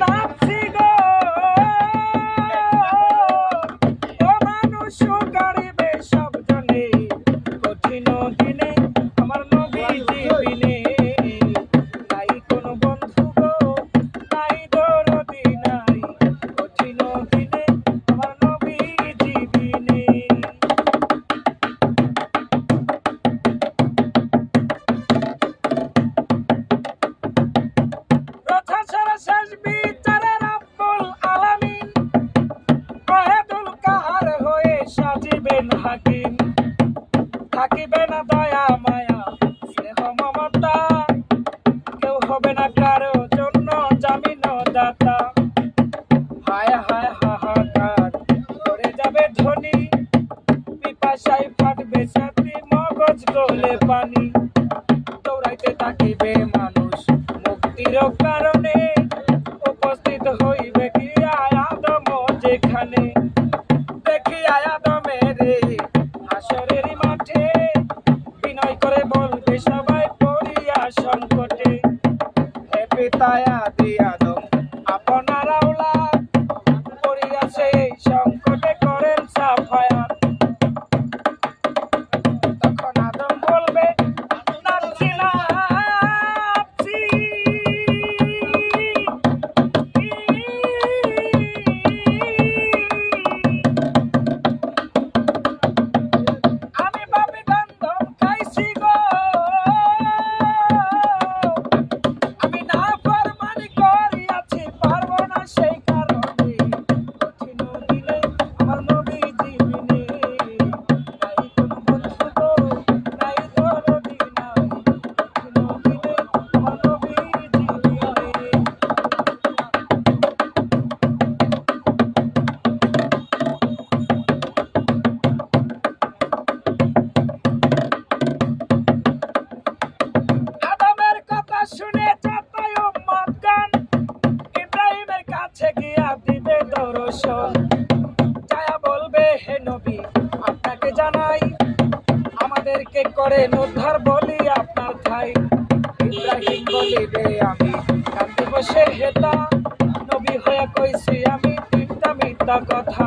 নাচছি গো ও মানুষ গাড়িবে সব জনে কঠিন দিনে আমার নবীজি বিনে নাই কোনো বন্ধু গো নাই দরদি নাই কঠিন দিনে আমার নবীজি বিনে রথা ছাড়া শেষ বিচারের আব্বুল আলামিন ওয়াহেদুল কাহার হয়ে সাজিবেন হাকিম থাকিবে না দয়া মায়া স্নেহ মমতা কেউ হবে না কারো জন্য জামিন দাতা হায় হায় হাহাকার করে যাবে ধনী পিপাসায় ফাটবে ছাতি মগজ গলে পানি দৌড়াইতে থাকিবে মানুষ মুক্তির কারণে উপস্থিত হইবে কি আদম যেখানে দেখি আদমের হাসরের মাঠে বিনয় করে বলবে সবাই পড়িয়া সংকটে হে পিতা আদি আদম আপনার আওলাদ পড়িয়াছে এই সংকটে করেন সাফায়াত তখন আদম বলবে নাচছি নাচছি আমি পাপী গন্ধম খাইছি গো আমি নাফরমানি করিয়াছি পারবো না সেই কারণে কঠিন দিনে আমার নবীজি বিনে নাই কোনো বন্ধু গো নাই দরদি নাই কঠিন দিনে আমার নবীজি বিনে আদমের কথা শুনে যতই উম্মত গান ইব্রাহিমের কাছে গিয়া দিবে দর্শন যায়া বলবে হে নবী আপনাকে জানাই আমাদেরকে করেন উদ্ধার বলি আপনার ঠাই ইব্রাহিম বলিবে আমি কান্দে বসে হেতা নবী হয়ে কইছি আমি তিনটা মিথ্যা কথা